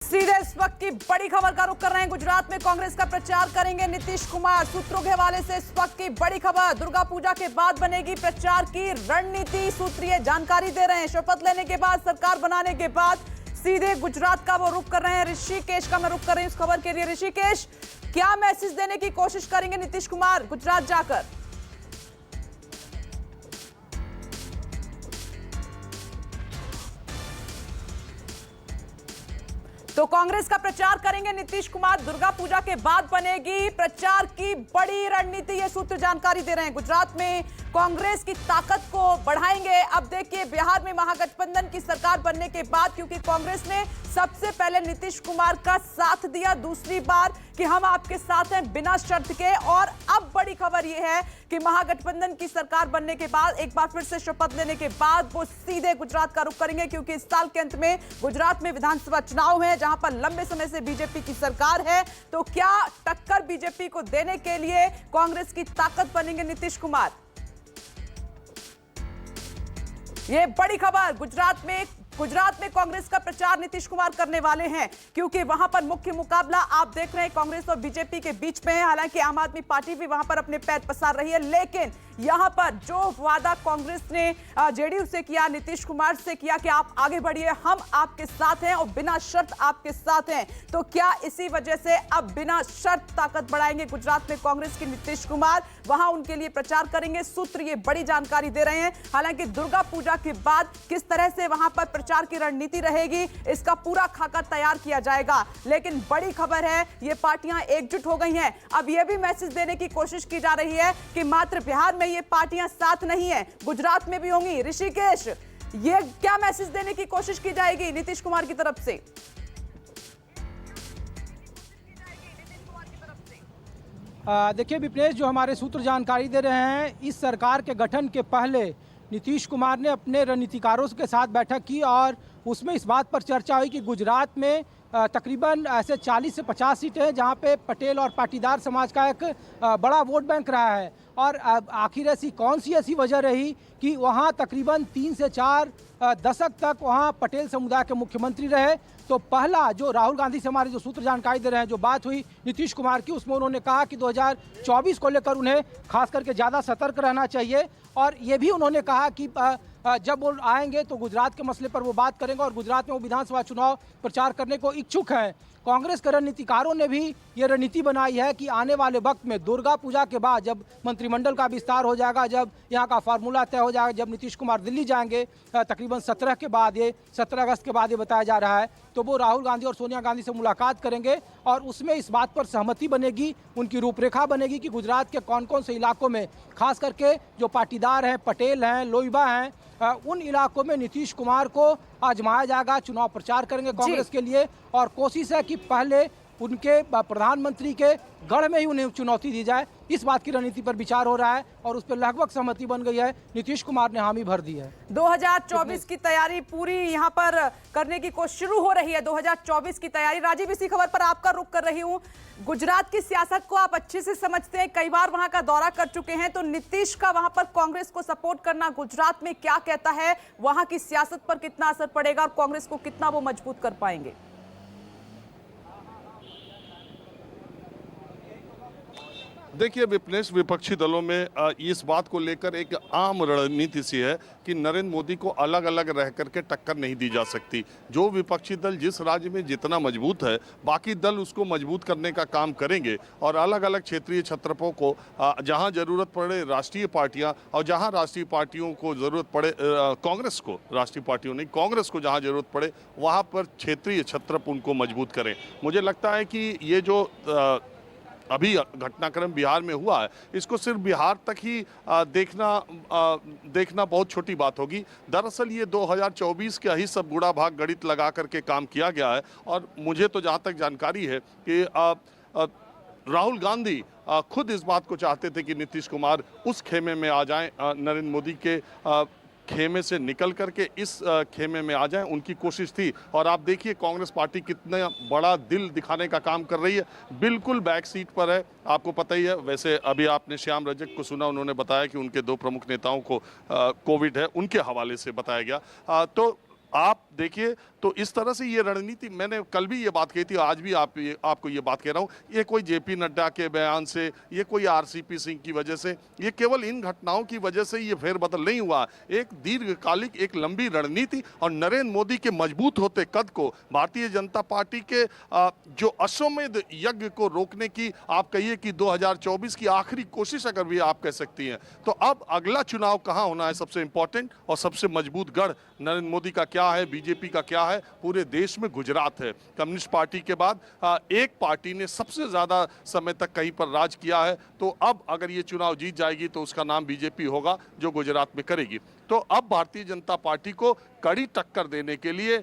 सीधे इस वक्त की बड़ी खबर का रुख कर रहे हैं। गुजरात में कांग्रेस का प्रचार करेंगे नीतीश कुमार। सूत्रों के हवाले से इस वक्त की बड़ी खबर, दुर्गा पूजा के बाद बनेगी प्रचार की रणनीति। सूत्रीय जानकारी दे रहे हैं। शपथ लेने के बाद, सरकार बनाने के बाद सीधे गुजरात का वो रुख कर रहे हैं। ऋषिकेश का मैं रुख कर रही हूं इस खबर के लिए। ऋषिकेश, क्या मैसेज देने की कोशिश करेंगे नीतीश कुमार गुजरात जाकर? तो कांग्रेस का प्रचार करेंगे नीतीश कुमार। दुर्गा पूजा के बाद बनेगी प्रचार की बड़ी रणनीति, ये सूत्र जानकारी दे रहे हैं। गुजरात में कांग्रेस की ताकत को बढ़ाएंगे। अब देखिए, बिहार में महागठबंधन की सरकार बनने के बाद, क्योंकि कांग्रेस ने सबसे पहले नीतीश कुमार का साथ दिया, दूसरी बार कि हम आपके साथ हैं बिना शर्त के, और अब बड़ी खबर यह है कि महागठबंधन की सरकार बनने के बाद, एक बार फिर से शपथ लेने के बाद, वो सीधे गुजरात का रुख करेंगे। क्योंकि इस साल के अंत में गुजरात में विधानसभा चुनाव है, जहां पर लंबे समय से बीजेपी की सरकार है। तो क्या टक्कर बीजेपी को देने के लिए कांग्रेस की ताकत बनेंगे नीतीश कुमार? ये बड़ी खबर। गुजरात में कांग्रेस का प्रचार नीतीश कुमार करने वाले हैं, क्योंकि वहां पर मुख्य मुकाबला आप देख रहे हैं कांग्रेस और बीजेपी के बीच में है। हालांकि आम आदमी पार्टी भी वहां पर अपने पैर पसार रही है, लेकिन यहां पर जो वादा कांग्रेस ने जेडीयू से किया, नीतीश कुमार से किया कि आप आगे बढ़िए, हम आपके साथ हैं और बिना शर्त आपके साथ हैं, तो क्या इसी वजह से अब बिना शर्त ताकत बढ़ाएंगे गुजरात में कांग्रेस की नीतीश कुमार? वहां उनके लिए प्रचार करेंगे। सूत्र ये बड़ी जानकारी दे रहे हैं। हालांकि दुर्गा पूजा के बाद किस तरह से वहां पर प्रचार की रणनीति रहेगी, इसका पूरा खाका तैयार किया जाएगा। लेकिन बड़ी खबर है, ये पार्टियां एकजुट हो गई हैं। अब यह भी मैसेज देने की कोशिश की जा रही है कि मात्र बिहार में ये पार्टियां साथ नहीं है, गुजरात में भी होंगी। ऋषिकेश, ये क्या मैसेज देने की कोशिश की जाएगी नीतीश कुमार की तरफ से? देखिए विपनेश, जो हमारे सूत्र जानकारी दे रहे हैं, इस सरकार के गठन के पहले नीतीश कुमार ने अपने रणनीतिकारों के साथ बैठक की और उसमें इस बात पर चर्चा हुई कि गुजरात में तकरीबन ऐसे 40 से 50 सीटें हैं जहां पे पटेल और पाटीदार समाज का एक बड़ा वोट बैंक रहा है। और आखिर ऐसी कौन सी ऐसी वजह रही कि वहां तकरीबन 3 से 4 दशक तक वहां पटेल समुदाय के मुख्यमंत्री रहे। तो पहला जो राहुल गांधी से हमारे जो सूत्र जानकारी दे रहे हैं, जो बात हुई नीतीश कुमार की, उसमें उन्होंने कहा कि 2024 को लेकर उन्हें खास करके ज़्यादा सतर्क रहना चाहिए। और ये भी उन्होंने कहा कि जब वो आएंगे तो गुजरात के मसले पर वो बात करेंगे और गुजरात में वो विधानसभा चुनाव प्रचार करने को इच्छुक हैं। कांग्रेस के रणनीतिकारों ने भी ये रणनीति बनाई है कि आने वाले वक्त में दुर्गा पूजा के बाद, जब मंत्रिमंडल का विस्तार हो जाएगा, जब यहाँ का फार्मूला तय हो जाएगा, जब नीतीश कुमार दिल्ली जाएंगे तकरीबन 17 के बाद, ये 17 अगस्त के बाद ये बताया जा रहा है, तो वो राहुल गांधी और सोनिया गांधी से मुलाकात करेंगे और उसमें इस बात पर सहमति बनेगी, उनकी रूपरेखा बनेगी कि गुजरात के कौन कौन से इलाकों में, खास करके जो पाटीदार हैं, पटेल हैं, लोईबा हैं, उन इलाकों में नीतीश कुमार को आजमाया जाएगा। चुनाव प्रचार करेंगे कांग्रेस के लिए और कोशिश है कि पहले उनके प्रधानमंत्री के गढ़ में ही उन्हें चुनौती दी जाए। इस बात की रणनीति पर विचार हो रहा है और उस पर लगभग सहमति बन गई है। नीतीश कुमार ने हामी भर दी है। 2024 की तैयारी पूरी यहाँ पर करने की कोशिश शुरू हो रही है। 2024 की तैयारी। राजीव, इसी खबर पर आपका रुख कर रही हूँ। गुजरात की सियासत को आप अच्छे से समझते हैं, कई बार वहां का दौरा कर चुके हैं, तो नीतीश का वहां पर कांग्रेस को सपोर्ट करना गुजरात में क्या कहता है? वहां की सियासत पर कितना असर पड़ेगा और कांग्रेस को कितना वो मजबूत कर पाएंगे? देखिए विपनेश, विपक्षी दलों में इस बात को लेकर एक आम रणनीति सी है कि नरेंद्र मोदी को अलग अलग रह करके टक्कर नहीं दी जा सकती। जो विपक्षी दल जिस राज्य में जितना मजबूत है, बाकी दल उसको मजबूत करने का काम करेंगे और अलग अलग क्षेत्रीय छत्रपों को जहां जरूरत पड़े राष्ट्रीय पार्टियां, और जहां राष्ट्रीय पार्टियों को जरूरत पड़े कांग्रेस को, राष्ट्रीय पार्टियों नहीं, कांग्रेस को जहां जरूरत पड़े वहां पर क्षेत्रीय छत्रप उनको मजबूत करें। मुझे लगता है कि ये जो अभी घटनाक्रम बिहार में हुआ है, इसको सिर्फ बिहार तक ही देखना बहुत छोटी बात होगी। दरअसल ये 2024 का ही सब गुड़ा भाग गणित लगा करके काम किया गया है। और मुझे तो जहाँ तक जानकारी है कि राहुल गांधी खुद इस बात को चाहते थे कि नीतीश कुमार उस खेमे में आ जाएं, नरेंद्र मोदी के खेमे से निकल करके इस खेमे में आ जाएं, उनकी कोशिश थी। और आप देखिए कांग्रेस पार्टी कितना बड़ा दिल दिखाने का काम कर रही है, बिल्कुल बैक सीट पर है। आपको पता ही है, वैसे अभी आपने श्याम रजक को सुना, उन्होंने बताया कि उनके 2 प्रमुख नेताओं को कोविड है, उनके हवाले से बताया गया। तो आप देखिए तो इस तरह से ये रणनीति, मैंने कल भी ये बात कही थी, आज भी आपको ये बात कह रहा हूँ, ये कोई जेपी नड्डा के बयान से, ये कोई आरसीपी सिंह की वजह से, ये केवल इन घटनाओं की वजह से ये फेरबदल नहीं हुआ। एक दीर्घकालिक, एक लंबी रणनीति और नरेंद्र मोदी के मजबूत होते कद को, भारतीय जनता पार्टी के जो अश्वमेध यज्ञ को रोकने की आप कहिए कि 2024 की आखिरी कोशिश अगर भी आप कह सकती हैं, तो अब अगला चुनाव कहां होना है सबसे इंपॉर्टेंट और सबसे मजबूत गढ़ नरेंद्र मोदी का क्या है, बीजेपी का क्या है, पूरे देश में गुजरात है। कम्युनिस्ट पार्टी के बाद एक पार्टी ने सबसे ज्यादा समय तक कहीं पर राज किया है, तो अब अगर ये चुनाव जीत जाएगी तो उसका नाम बीजेपी होगा जो गुजरात में करेगी। तो अब भारतीय जनता पार्टी को कड़ी टक्कर देने के लिए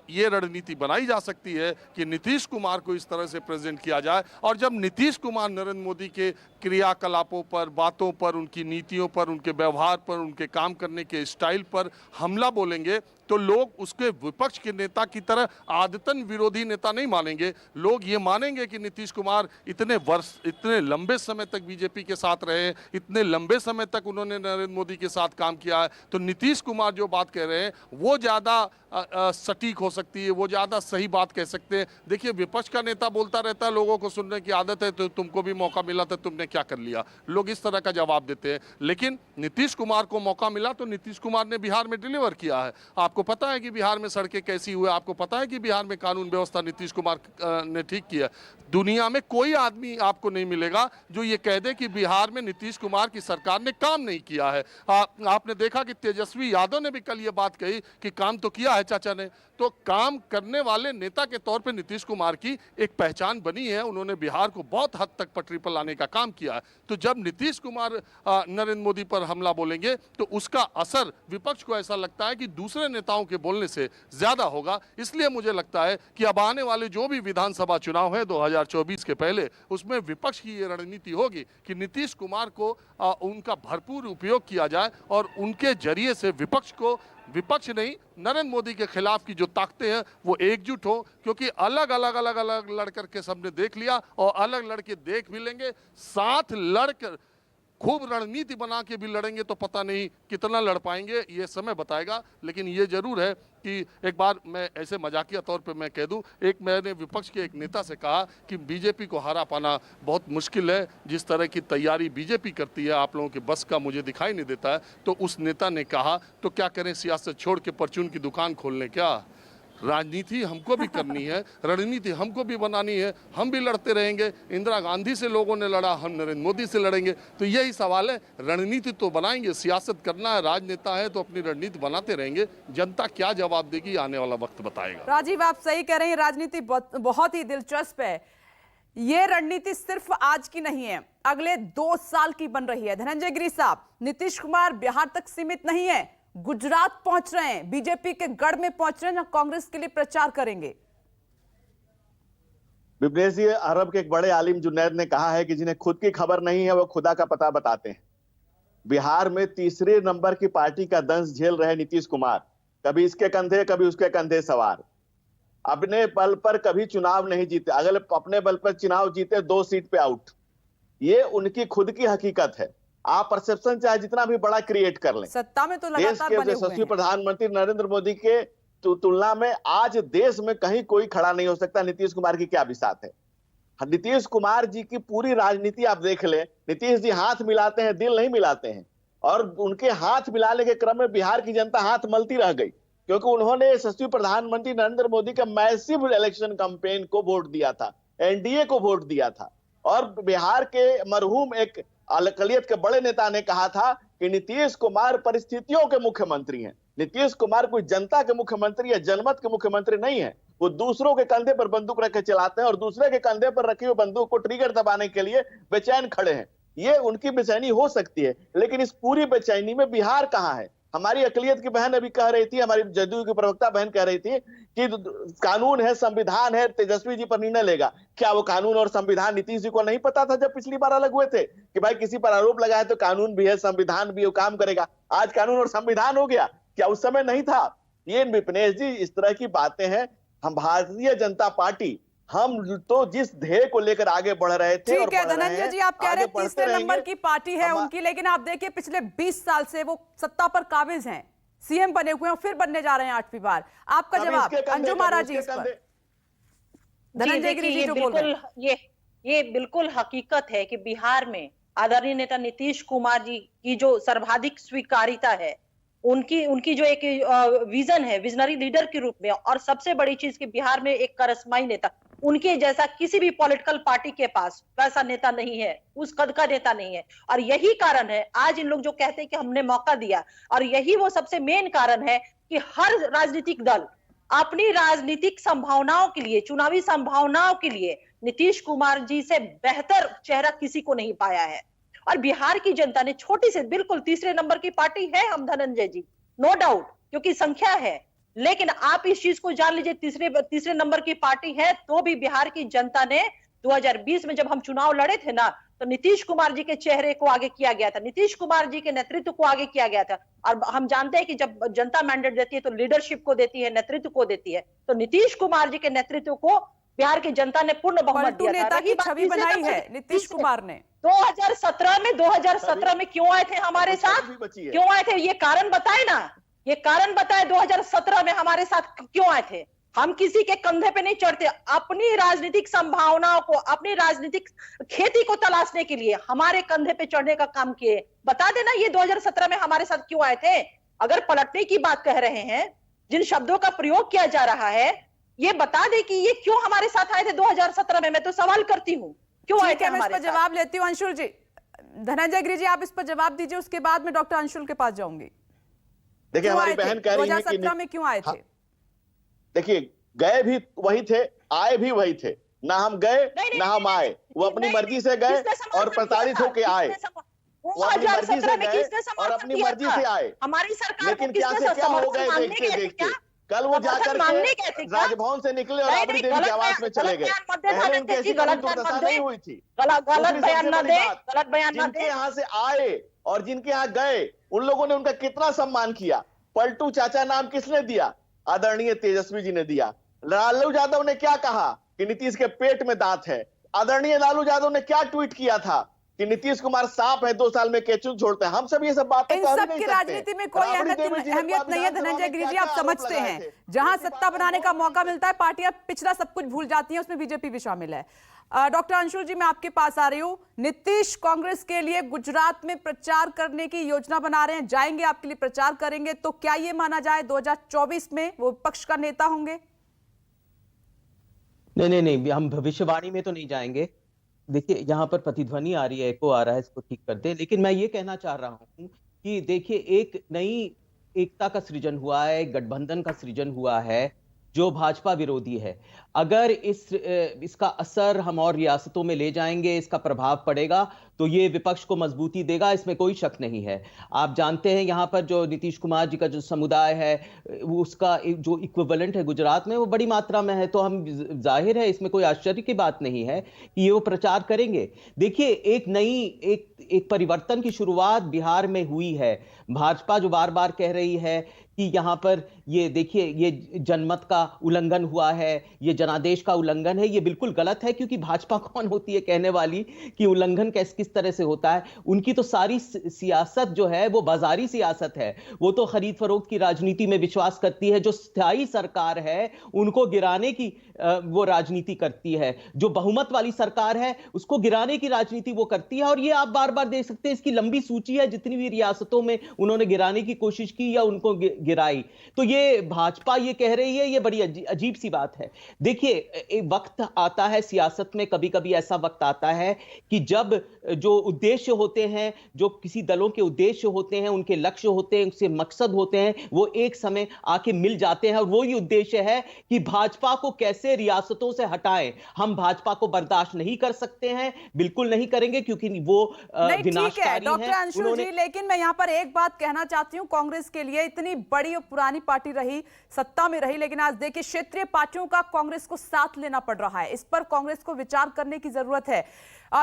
ये रणनीति बनाई जा सकती है कि नीतीश कुमार को इस तरह से प्रेजेंट किया जाए, और जब नीतीश कुमार नरेंद्र मोदी के क्रियाकलापों पर, बातों पर, उनकी नीतियों पर, उनके व्यवहार पर, उनके काम करने के स्टाइल पर हमला बोलेंगे तो लोग उसके विपक्ष के नेता की तरह आदतन विरोधी नेता नहीं मानेंगे। लोग ये मानेंगे कि नीतीश कुमार इतने लंबे समय तक बीजेपी के साथ रहे, इतने लंबे समय तक उन्होंने नरेंद्र मोदी के साथ काम किया है, तो नीतीश कुमार जो बात कह रहे हैं वो ज़्यादा सटीक हो सकती है, वो ज़्यादा सही बात कह सकते हैं। देखिए, विपक्ष का नेता बोलता रहता है, लोगों को सुनने की आदत है, तो तुमको भी मौका मिला था, तुमने क्या कर लिया, लोग इस तरह का जवाब देते हैं। लेकिन नीतीश कुमार को मौका मिला तो नीतीश कुमार ने बिहार में डिलीवर किया है। आपको पता है कि बिहार में सड़कें कैसी हुई, आपको पता है कि बिहार में कानून व्यवस्था नीतीश कुमार ने ठीक किया। दुनिया में कोई आदमी आपको नहीं मिलेगा जो ये कह दे कि बिहार में नीतीश कुमार की सरकार ने काम नहीं किया है। आपने देखा कि तेजस्वी यादव ने भी कल ये बात कही कि काम तो किया है चाचा ने। तो काम करने वाले नेता के तौर पे नीतीश कुमार की एक पहचान बनी है, उन्होंने बिहार को बहुत हद तक पटरी पर लाने का काम किया है। तो जब नीतीश कुमार नरेंद्र मोदी पर हमला बोलेंगे तो उसका असर विपक्ष को ऐसा लगता है कि दूसरे नेताओं के बोलने से ज्यादा होगा। इसलिए मुझे लगता है कि अब आने वाले जो भी विधानसभा चुनाव है 2024 के पहले, उसमें विपक्ष की ये रणनीति होगी कि नीतीश कुमार को उनका भरपूर उपयोग किया जाए और उनके जरिए से विपक्ष नहीं, नरेंद्र मोदी के खिलाफ की जो ताकतें हैं वो एकजुट हो, क्योंकि अलग अलग लड़कर के सबने देख लिया और अलग लड़के देख भी लेंगे, साथ लड़कर खूब रणनीति बना के भी लड़ेंगे तो पता नहीं कितना लड़ पाएंगे, ये समय बताएगा। लेकिन ये जरूर है कि एक बार मैं ऐसे मजाकिया तौर पे मैं कह दूं, मैंने विपक्ष के एक नेता से कहा कि बीजेपी को हरा पाना बहुत मुश्किल है, जिस तरह की तैयारी बीजेपी करती है आप लोगों के बस का मुझे दिखाई नहीं देता है। तो उस नेता ने कहा, तो क्या करें, सियासत छोड़ के परचून की दुकान खोल लें क्या? राजनीति हमको भी करनी है, रणनीति हमको भी बनानी है, हम भी लड़ते रहेंगे। इंदिरा गांधी से लोगों ने लड़ा, हम नरेंद्र मोदी से लड़ेंगे। तो यही सवाल है, रणनीति तो बनाएंगे, सियासत करना है, राजनेता है तो अपनी रणनीति बनाते रहेंगे। जनता क्या जवाब देगी आने वाला वक्त बताएगा। राजीव, आप सही कह रहे हैं, राजनीति बहुत ही दिलचस्प है। ये रणनीति सिर्फ आज की नहीं है, अगले 2 साल की बन रही है। धनंजय गिरी साहब, नीतीश कुमार बिहार तक सीमित नहीं है, गुजरात पहुंच रहे हैं, बीजेपी के गढ़ में पहुंच रहे हैं, जहां कांग्रेस के लिए प्रचार करेंगे। विपनेश जी, अरब के एक बड़े आलिम जुनैद ने कहा है कि जिन्हें खुद की खबर नहीं है वो खुदा का पता बताते हैं। बिहार में तीसरे नंबर की पार्टी का दंश झेल रहे नीतीश कुमार, कभी इसके कंधे कभी उसके कंधे सवार, अपने बल पर कभी चुनाव नहीं जीते, अगर अपने बल पर चुनाव जीते 2 सीट पे आउट। ये उनकी खुद की हकीकत है। आप परसेप्शन चाहे जितना भी बड़ा क्रिएट कर लें, सत्ता में तो देश लगातार के बने हुए यशस्वी हैं। प्रधानमंत्री नरेंद्र मोदी के तुलना में आज देश में कहीं कोई खड़ा नहीं हो सकता। नीतीश कुमार की क्या बिसात है। नीतीश कुमार जी की पूरी राजनीति आप देख लें, नीतीश जी हाथ मिलाते हैं, दिल नहीं मिलाते हैं। और उनके हाथ मिलाने के क्रम में बिहार की जनता हाथ मलती रह गई, क्योंकि उन्होंने यशस्वी प्रधानमंत्री नरेंद्र मोदी का मैसिव इलेक्शन कैंपेन को वोट दिया था, एनडीए को वोट दिया था। और बिहार के मरहूम एक अकलियत के बड़े नेता ने कहा था कि नीतीश कुमार परिस्थितियों के मुख्यमंत्री हैं। नीतीश कुमार कोई जनता के मुख्यमंत्री या जनमत के मुख्यमंत्री नहीं है। वो दूसरों के कंधे पर बंदूक रख के चलाते हैं और दूसरे के कंधे पर रखी हुई बंदूक को ट्रिगर दबाने के लिए बेचैन खड़े हैं। ये उनकी बेचैनी हो सकती है, लेकिन इस पूरी बेचैनी में बिहार कहाँ है। हमारी अकलियत की बहन अभी कह रही थी, हमारी जदयू की प्रवक्ता बहन कह रही थी कि कानून है, संविधान है, तेजस्वी जी पर निर्णय लेगा। क्या वो कानून और संविधान नीतीश जी को नहीं पता था जब पिछली बार अलग हुए थे कि भाई किसी पर आरोप लगाए तो कानून भी है, संविधान भी, वो काम करेगा। आज कानून और संविधान हो गया, क्या उस समय नहीं था? ये विपनेश जी, इस तरह की बातें हैं। हम भारतीय जनता पार्टी, हम तो जिस ध्येय को लेकर आगे बढ़ रहे थे। ठीक है धनंजय जी, आप कह रहे हैं तीसरे नंबर की पार्टी है उनकी, लेकिन आप देखिए पिछले 20 साल से वो सत्ता पर काबिज हैं, सीएम बने हुए हैं और फिर बनने जा रहे हैं 8वीं बार। आपका कभी जवाब इसके कंधे, अंजुम कभी आरा उसके जी इस पर। कंधे। धनंजय गिरि जी जो बोल रहे हैं। ये बिल्कुल हकीकत है कि बिहार में आदरणीय नेता नीतीश कुमार जी की जो सर्वाधिक स्वीकारिता है, उनकी जो एक विजन है, विजनरी लीडर के रूप में, और सबसे बड़ी चीज कि बिहार में एक करिश्माई नेता, उनके जैसा किसी भी पॉलिटिकल पार्टी के पास वैसा नेता नहीं है, उस कद का नेता नहीं है। और यही कारण है आज इन लोग जो कहते हैं कि हमने मौका दिया, और यही वो सबसे मेन कारण है कि हर राजनीतिक दल अपनी राजनीतिक संभावनाओं के लिए, चुनावी संभावनाओं के लिए नीतीश कुमार जी से बेहतर चेहरा किसी को नहीं पाया है। और बिहार की जनता ने छोटी से बिल्कुल तीसरे नंबर की पार्टी है हम, धनंजय जी, नो डाउट, क्योंकि संख्या है, लेकिन आप इस चीज को जान लीजिए, तीसरे नंबर की पार्टी है तो भी बिहार की जनता ने 2020 में जब हम चुनाव लड़े थे ना, तो नीतीश कुमार जी के चेहरे को आगे किया गया था, नीतीश कुमार जी के नेतृत्व को आगे किया गया था। और हम जानते हैं कि जब जनता मैंडेट देती है तो लीडरशिप को देती है, नेतृत्व को देती है। तो नीतीश कुमार जी के नेतृत्व को बिहार की जनता ने पूर्ण बहुमत पलटू दिया था। नेता की छवि बनाई है नीतीश कुमार ने। 2017 में क्यों आए थे हमारे साथ, क्यों आए थे, ये कारण बताए ना, ये कारण बताए 2017 में हमारे साथ क्यों आए थे। हम किसी के कंधे पे नहीं चढ़ते, अपनी राजनीतिक संभावनाओं को, अपनी राजनीतिक खेती को तलाशने के लिए हमारे कंधे पे चढ़ने का काम किए। बता देना ये 2017 में हमारे साथ क्यों आए थे। अगर पलटने की बात कह रहे हैं, जिन शब्दों का प्रयोग किया जा रहा है, ये बता दे कि ये क्यों हमारे साथ आए थे 2017 में। मैं तो सवाल करती हूँ क्यों आए थे मैं इस पर जवाब लेती हूँ। अंशुल जी, धनंजय गिरि जी आप इस पर जवाब दीजिए, उसके बाद मैं डॉक्टर अंशुल के पास जाऊंगी। देखिए हमारी बहन कह रही है कि 2017 में क्यों आए थे? देखिए गए भी वही थे, आए भी वही थे, ना हम गए ना हम आए, वो अपनी मर्जी से गए और प्रताड़ित होके आए, वो अपनी मर्जी से गए और अपनी मर्जी से आए। हमारी सरकार, लेकिन क्या से क्या हो गए देखते देखते, कल वो जाकर के राजभवन से निकले और राबड़ी देवी के आवास में चले गए। पहले उनकी ऐसी दुर्दशा नहीं हुई थी। गलत बयान न दे, गलत बयान न जिनके दे। यहाँ से आए और जिनके यहाँ गए, उन लोगों ने उनका कितना सम्मान किया। पलटू चाचा नाम किसने दिया? आदरणीय तेजस्वी जी ने दिया। लालू यादव ने क्या कहा कि नीतीश के पेट में दांत है। आदरणीय लालू यादव ने क्या ट्वीट किया था कि नीतीश कुमार सांप है, 2 साल में केचुल छोड़ते हैं। हम सब ये सब बातें इन कह सब नहीं की सकते। राजनीति में कोई अहमियत नहीं है धनंजय गिरि जी, आप समझते हैं। जहां सत्ता बनाने का मौका मिलता है पार्टियां पिछला सब कुछ भूल जाती हैं, उसमें बीजेपी भी शामिल है। डॉक्टर अंशुल जी मैं आपके पास आ रही हूँ। नीतीश कांग्रेस के लिए गुजरात में प्रचार करने की योजना बना रहे हैं, जाएंगे आपके लिए प्रचार करेंगे, तो क्या ये माना जाए 2024 में वो विपक्ष का नेता होंगे? नहीं, हम भविष्यवाणी में तो नहीं जाएंगे। देखिए यहाँ पर प्रतिध्वनि आ रही है, एको आ रहा है, इसको ठीक कर दे। लेकिन मैं ये कहना चाह रहा हूँ कि देखिए एक नई एकता का सृजन हुआ है, एक गठबंधन का सृजन हुआ है जो भाजपा विरोधी है। अगर इसका असर हम और रियासतों में ले जाएंगे, इसका प्रभाव पड़ेगा तो ये विपक्ष को मजबूती देगा, इसमें कोई शक नहीं है। आप जानते हैं यहाँ पर जो नीतीश कुमार जी का जो समुदाय है, उसका जो इक्विवेलेंट है गुजरात में वो बड़ी मात्रा में है, तो हम जाहिर है इसमें कोई आश्चर्य की बात नहीं है कि ये वो प्रचार करेंगे। देखिए एक परिवर्तन की शुरुआत बिहार में हुई है। भाजपा जो बार बार कह रही है कि यहाँ पर ये देखिए ये जनमत का उल्लंघन हुआ है, ये जनादेश का उल्लंघन है, ये बिल्कुल गलत है। क्योंकि भाजपा कौन होती है कहने वाली कि उल्लंघन किस तरह से होता है। उनकी तो सारी सियासत जो है वो बाजारी सियासत है, वो तो खरीद फरोख्त की राजनीति में विश्वास करती है। जो स्थायी सरकार है उनको गिराने की वो राजनीति करती है, जो बहुमत वाली सरकार है उसको गिराने की राजनीति वो करती है। और ये आप बार बार देख सकते हैं, इसकी लंबी सूची है, जितनी भी रियासतों में उन्होंने गिराने की कोशिश की या उनको गिराई। तो ये भाजपा ये कह रही है, ये बड़ी अजीब सी बात है। देखिए एक वक्त आता है सियासत में, कभी कभी ऐसा वक्त आता है कि जब जो उद्देश्य होते हैं, जो किसी दलों के उद्देश्य होते हैं, उनके लक्ष्य होते हैं, उनसे मकसद होते हैं, वो एक समय आके मिल जाते हैं। और वो ही उद्देश्य है कि भाजपा को कैसे रियासतों से हटाएं। हम भाजपा को बर्दाश्त नहीं कर सकते हैं, बिल्कुल नहीं करेंगे, क्योंकि वो विनाशकारी डॉक्टर अंशुल जी, लेकिन मैं यहां पर एक बात कहना चाहती हूं, कांग्रेस के लिए इतनी बड़ी और पुरानी पार्टी रही, सत्ता में रही, लेकिन आज देखिए क्षेत्रीय पार्टियों का कांग्रेस को साथ लेना पड़ रहा है। इस पर कांग्रेस को विचार करने की जरूरत है।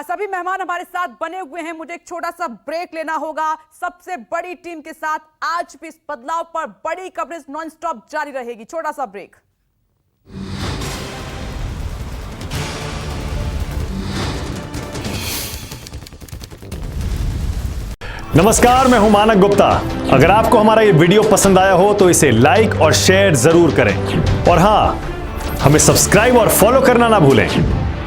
सभी मेहमान हमारे साथ बने हुए हैं, मुझे एक छोटा सा ब्रेक लेना होगा। सबसे बड़ी टीम के साथ आज भी इस बदलाव पर बड़ी कवरेज नॉनस्टॉप जारी रहेगी। छोटा सा ब्रेक। नमस्कार, मैं हूं मानक गुप्ता। अगर आपको हमारा ये वीडियो पसंद आया हो तो इसे लाइक और शेयर जरूर करें और हां, हमें सब्सक्राइब और फॉलो करना ना भूलें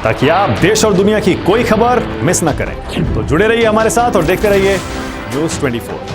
ताकि आप देश और दुनिया की कोई खबर मिस ना करें। तो जुड़े रहिए हमारे साथ और देखते रहिए न्यूज़ 24।